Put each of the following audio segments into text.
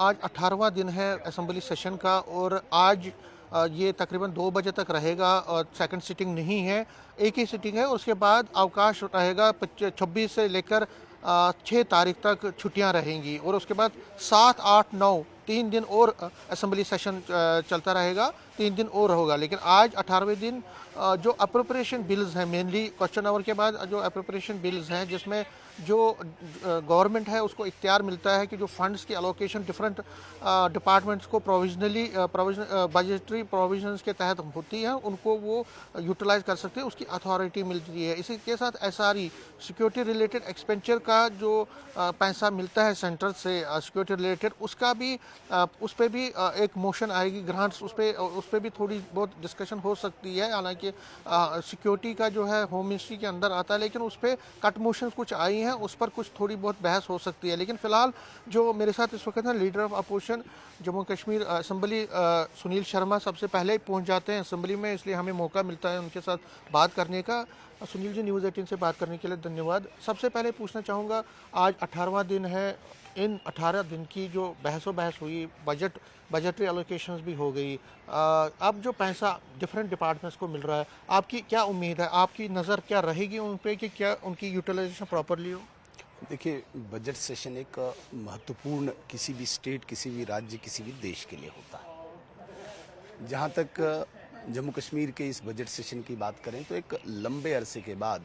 आज 18वां दिन है असेंबली सेशन का और आज ये तकरीबन 2 बजे तक रहेगा और सेकंड सिटिंग नहीं है, एक ही सिटिंग है। उसके बाद अवकाश रहेगा 26 से लेकर 6 तारीख तक छुट्टियां रहेंगी और उसके बाद 7, 8, 9 3 दिन और असेंबली सेशन चलता रहेगा, 3 दिन और होगा। लेकिन आज 18वें दिन जो अप्रोप्रिएशन बिल्स हैं, मेनली क्वेश्चन आवर के बाद जो अप्रोप्रिएशन बिल्स हैं, जिसमें जो गवर्नमेंट है उसको इख्तियार मिलता है कि जो फंड्स की अलोकेशन डिफरेंट डिपार्टमेंट्स को प्रोविजनली बजटरी प्रोविजंस के तहत होती है, उनको वो यूटिलाइज कर सकते हैं, उसकी अथॉरिटी मिलती है। इसी के साथ एसआरई सिक्योरिटी रिलेटेड एक्सपेंचर का जो पैसा मिलता है सेंटर से सिक्योरिटी रिलेटेड, उसका भी उस पर भी एक मोशन आएगी, ग्रांट्स उस पर भी थोड़ी बहुत डिस्कशन हो सकती है। हालांकि सिक्योरिटी का जो है होम मिनिस्ट्री के अंदर आता है, लेकिन उस पर कट मोशंस कुछ आई हैं, उस पर कुछ थोड़ी बहुत बहस हो सकती है। लेकिन फिलहाल जो मेरे साथ इस वक्त है leader of opposition Jammu Kashmir assembly Sunil Sharma सबसे पहले पहुंच जाते हैं असेंबली में, इसलिए हमें मौका मिलता है उनके साथ बात करने का। सुनील जी, न्यूज़ 18 से बात करने के लिए धन्यवाद। सबसे पहले पूछना चाहूँगा, आज 18वां दिन है, इन 18 दिन की जो बहस हुई, बजटरी एलोकेशंस भी हो गई, अब जो पैसा डिफरेंट डिपार्टमेंट्स को मिल रहा है, आपकी क्या उम्मीद है, आपकी नज़र क्या रहेगी उन पे कि क्या उनकी यूटिलाइजेशन प्रॉपरली हो? देखिए, बजट सेशन एक महत्वपूर्ण किसी भी स्टेट, किसी भी राज्य, किसी भी देश के लिए होता है। जहाँ तक जम्मू कश्मीर के इस बजट सेशन की बात करें तो एक लंबे अरसे के बाद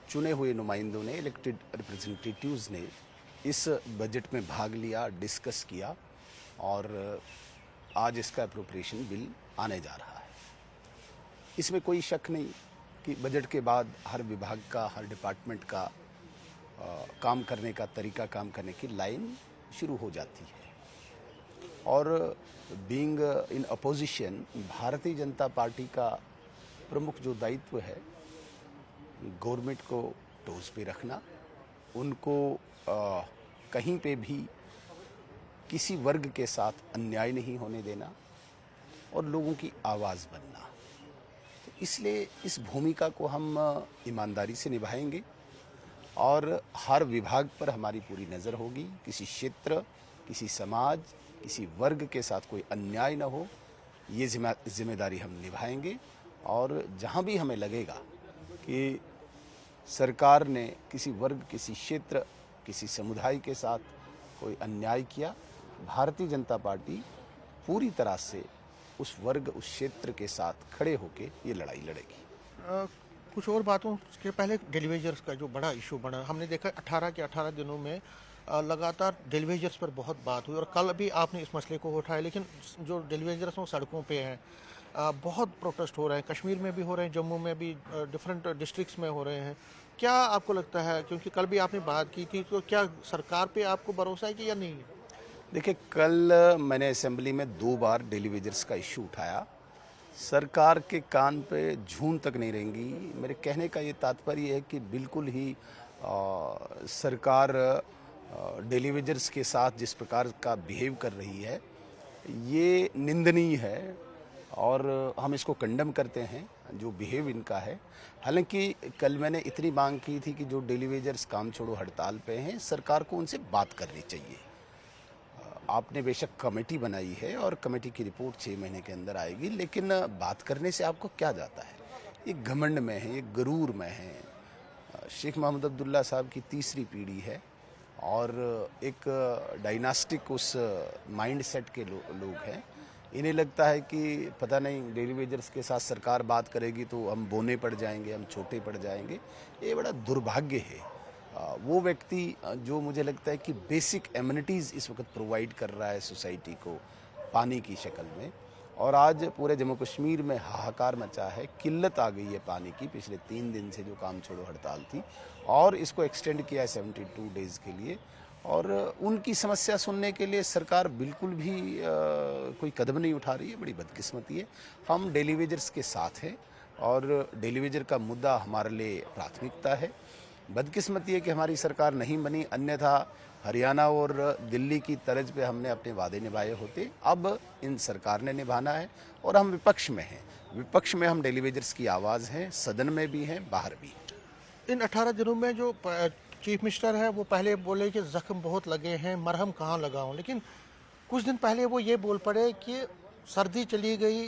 चुने हुए नुमाइंदों ने, इलेक्टेड रिप्रेजेंटेटिव्स ने इस बजट में भाग लिया, डिस्कस किया और आज इसका अप्रोप्रिएशन बिल आने जा रहा है। इसमें कोई शक नहीं कि बजट के बाद हर विभाग का, हर डिपार्टमेंट का काम करने का तरीका, काम करने की लाइन शुरू हो जाती है। और being in opposition, Bharatiya Janata party का प्रमुख जो दायित्व है, गवर्नमेंट को टोज पे रखना, उनको कहीं पे भी किसी वर्ग के साथ अन्याय नहीं होने देना और लोगों की आवाज़ बनना। तो इसलिए इस भूमिका को हम ईमानदारी से निभाएंगे और हर विभाग पर हमारी पूरी नज़र होगी। किसी क्षेत्र, किसी समाज, किसी वर्ग के साथ कोई अन्याय न हो, ये जिम्मेदारी हम निभाएंगे। और जहाँ भी हमें लगेगा कि सरकार ने किसी वर्ग, किसी क्षेत्र, किसी समुदाय के साथ कोई अन्याय किया, भारतीय जनता पार्टी पूरी तरह से उस वर्ग, उस क्षेत्र के साथ खड़े होकर ये लड़ाई लड़ेगी। कुछ और बातों के पहले डेलीवेजर्स का जो बड़ा इशू बना, हमने देखा 18 के 18 दिनों में लगातार डेलीवेजर्स पर बहुत बात हुई और कल भी आपने इस मसले को उठाया। लेकिन जो डेलीवेजर्स हैं सड़कों पे हैं, बहुत प्रोटेस्ट हो रहे हैं, कश्मीर में भी हो रहे हैं, जम्मू में भी, डिफरेंट डिस्ट्रिक्ट्स में हो रहे हैं। क्या आपको लगता है, क्योंकि कल भी आपने बात की थी, तो क्या सरकार पे आपको भरोसा है कि या नहीं? देखिए, कल मैंने असेंबली में 2 बार डेलीवेजर्स का इशू उठाया। सरकार के कान पे जूं तक नहीं रहेंगी। मेरे कहने का ये तात्पर्य है कि बिल्कुल ही सरकार डेलीवेजर्स के साथ जिस प्रकार का बिहेव कर रही है, ये निंदनीय है और हम इसको कंडम करते हैं, जो बिहेव इनका है। हालांकि कल मैंने इतनी मांग की थी कि जो डेलीवेजर्स काम छोड़ो हड़ताल पे हैं, सरकार को उनसे बात करनी चाहिए। आपने बेशक कमेटी बनाई है और कमेटी की रिपोर्ट 6 महीने के अंदर आएगी, लेकिन बात करने से आपको क्या जाता है? ये घमंड में है, ये गरूर में है। शेख मोहम्मद अब्दुल्ला साहब की तीसरी पीढ़ी है और एक डायनास्टिक उस माइंड सेट के लोग हैं। इन्हें लगता है कि पता नहीं डेलीवेजर्स के साथ सरकार बात करेगी तो हम बोने पड़ जाएंगे, हम छोटे पड़ जाएंगे। ये बड़ा दुर्भाग्य है। वो व्यक्ति जो मुझे लगता है कि बेसिक एमिनिटीज़ इस वक्त प्रोवाइड कर रहा है सोसाइटी को पानी की शक्ल में, और आज पूरे जम्मू कश्मीर में हाहाकार मचा है, किल्लत आ गई है पानी की। पिछले 3 दिन से जो काम छोड़ो हड़ताल थी और इसको एक्सटेंड किया है 72 डेज़ के लिए, और उनकी समस्या सुनने के लिए सरकार बिल्कुल भी कोई कदम नहीं उठा रही है। बड़ी बदकिस्मती है। हम डेलीवेजर्स के साथ हैं और डेलीवेजर का मुद्दा हमारे लिए प्राथमिकता है। बदकिस्मती है कि हमारी सरकार नहीं बनी, अन्यथा हरियाणा और दिल्ली की तर्ज पे हमने अपने वादे निभाए होते। अब इन सरकार ने निभाना है और हम विपक्ष में हैं। विपक्ष में हम डेलीवेजर्स की आवाज़ हैं, सदन में भी हैं, बाहर भी। इन 18 दिनों में जो चीफ मिनिस्टर है वो पहले बोले कि जख्म बहुत लगे हैं, मरहम कहाँ लगाऊं, लेकिन कुछ दिन पहले वो ये बोल पड़े कि सर्दी चली गई,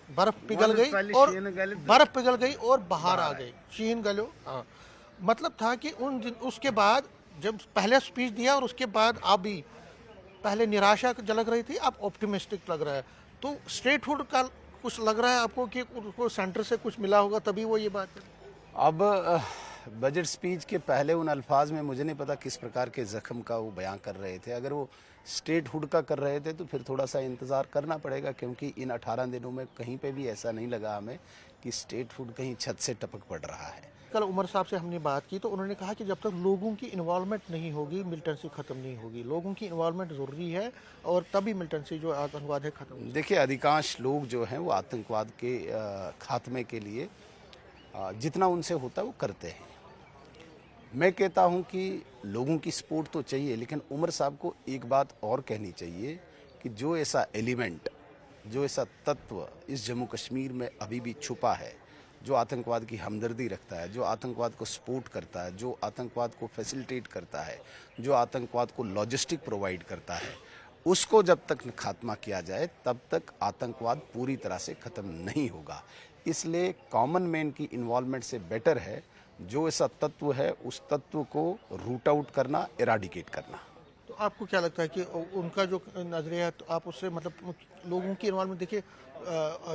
बर्फ पिघल दिन गई पहले और शीन गले तो बर्फ पिघल गई और बाहर आ गई, शीन गलो। हाँ, मतलब था कि उन दिन उसके बाद जब पहले स्पीच दिया और उसके बाद अभी पहले निराशा झलक रही थी, अब ऑप्टिमिस्टिक लग रहा है। तो स्टेटहुड का कुछ लग रहा है आपको कि उनको सेंटर से कुछ मिला होगा तभी वो ये बात है? अब बजट स्पीच के पहले उन अल्फाज में मुझे नहीं पता किस प्रकार के जख्म का वो बयां कर रहे थे। अगर वो स्टेटहुड का कर रहे थे तो फिर थोड़ा सा इंतज़ार करना पड़ेगा, क्योंकि इन 18 दिनों में कहीं पे भी ऐसा नहीं लगा हमें कि स्टेटहुड कहीं छत से टपक पड़ रहा है। कल उमर साहब से हमने बात की तो उन्होंने कहा कि जब तक लोगों की इन्वॉल्वमेंट नहीं होगी मिलिटेंसी ख़त्म नहीं होगी। लोगों की इन्वॉल्वमेंट ज़रूरी है और तभी मिलिटेंसी जो आतंकवाद है ख़त्म होगा। देखिए, अधिकांश लोग जो हैं वो आतंकवाद के खात्मे के लिए जितना उनसे होता है वो करते हैं। मैं कहता हूं कि लोगों की सपोर्ट तो चाहिए, लेकिन उमर साहब को एक बात और कहनी चाहिए कि जो ऐसा एलिमेंट, जो ऐसा तत्व इस जम्मू कश्मीर में अभी भी छुपा है, जो आतंकवाद की हमदर्दी रखता है, जो आतंकवाद को सपोर्ट करता है, जो आतंकवाद को फैसिलिटेट करता है, जो आतंकवाद को लॉजिस्टिक प्रोवाइड करता है, उसको जब तक खात्मा किया जाए तब तक आतंकवाद पूरी तरह से ख़त्म नहीं होगा। इसलिए कॉमन मैन की इन्वॉल्वमेंट से बेटर है जो ऐसा तत्व है उस तत्व को रूट आउट करना, इराडिकेट करना। तो आपको क्या लगता है कि उनका जो नजरिया है तो आप उससे मतलब लोगों की इन्वॉल्वमेंट देखिए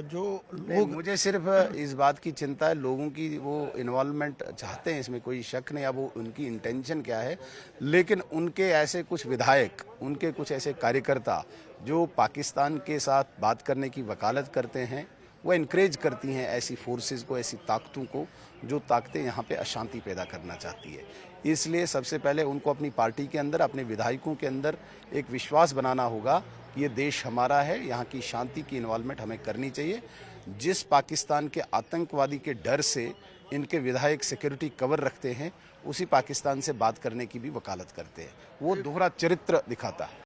जो लोग मुझे सिर्फ इस बात की चिंता है, लोगों की वो इन्वॉल्वमेंट चाहते हैं, इसमें कोई शक नहीं। अब वो उनकी इंटेंशन क्या है, लेकिन उनके ऐसे कुछ विधायक, उनके कुछ ऐसे कार्यकर्ता जो पाकिस्तान के साथ बात करने की वकालत करते हैं, वो इनक्रेज करती हैं ऐसी फोर्सेस को, ऐसी ताकतों को जो ताकतें यहाँ पे अशांति पैदा करना चाहती है। इसलिए सबसे पहले उनको अपनी पार्टी के अंदर, अपने विधायकों के अंदर एक विश्वास बनाना होगा कि ये देश हमारा है, यहाँ की शांति की इन्वॉल्वमेंट हमें करनी चाहिए। जिस पाकिस्तान के आतंकवादी के डर से इनके विधायक सिक्योरिटी कवर रखते हैं, उसी पाकिस्तान से बात करने की भी वकालत करते हैं। वो दोहरा चरित्र दिखाता है।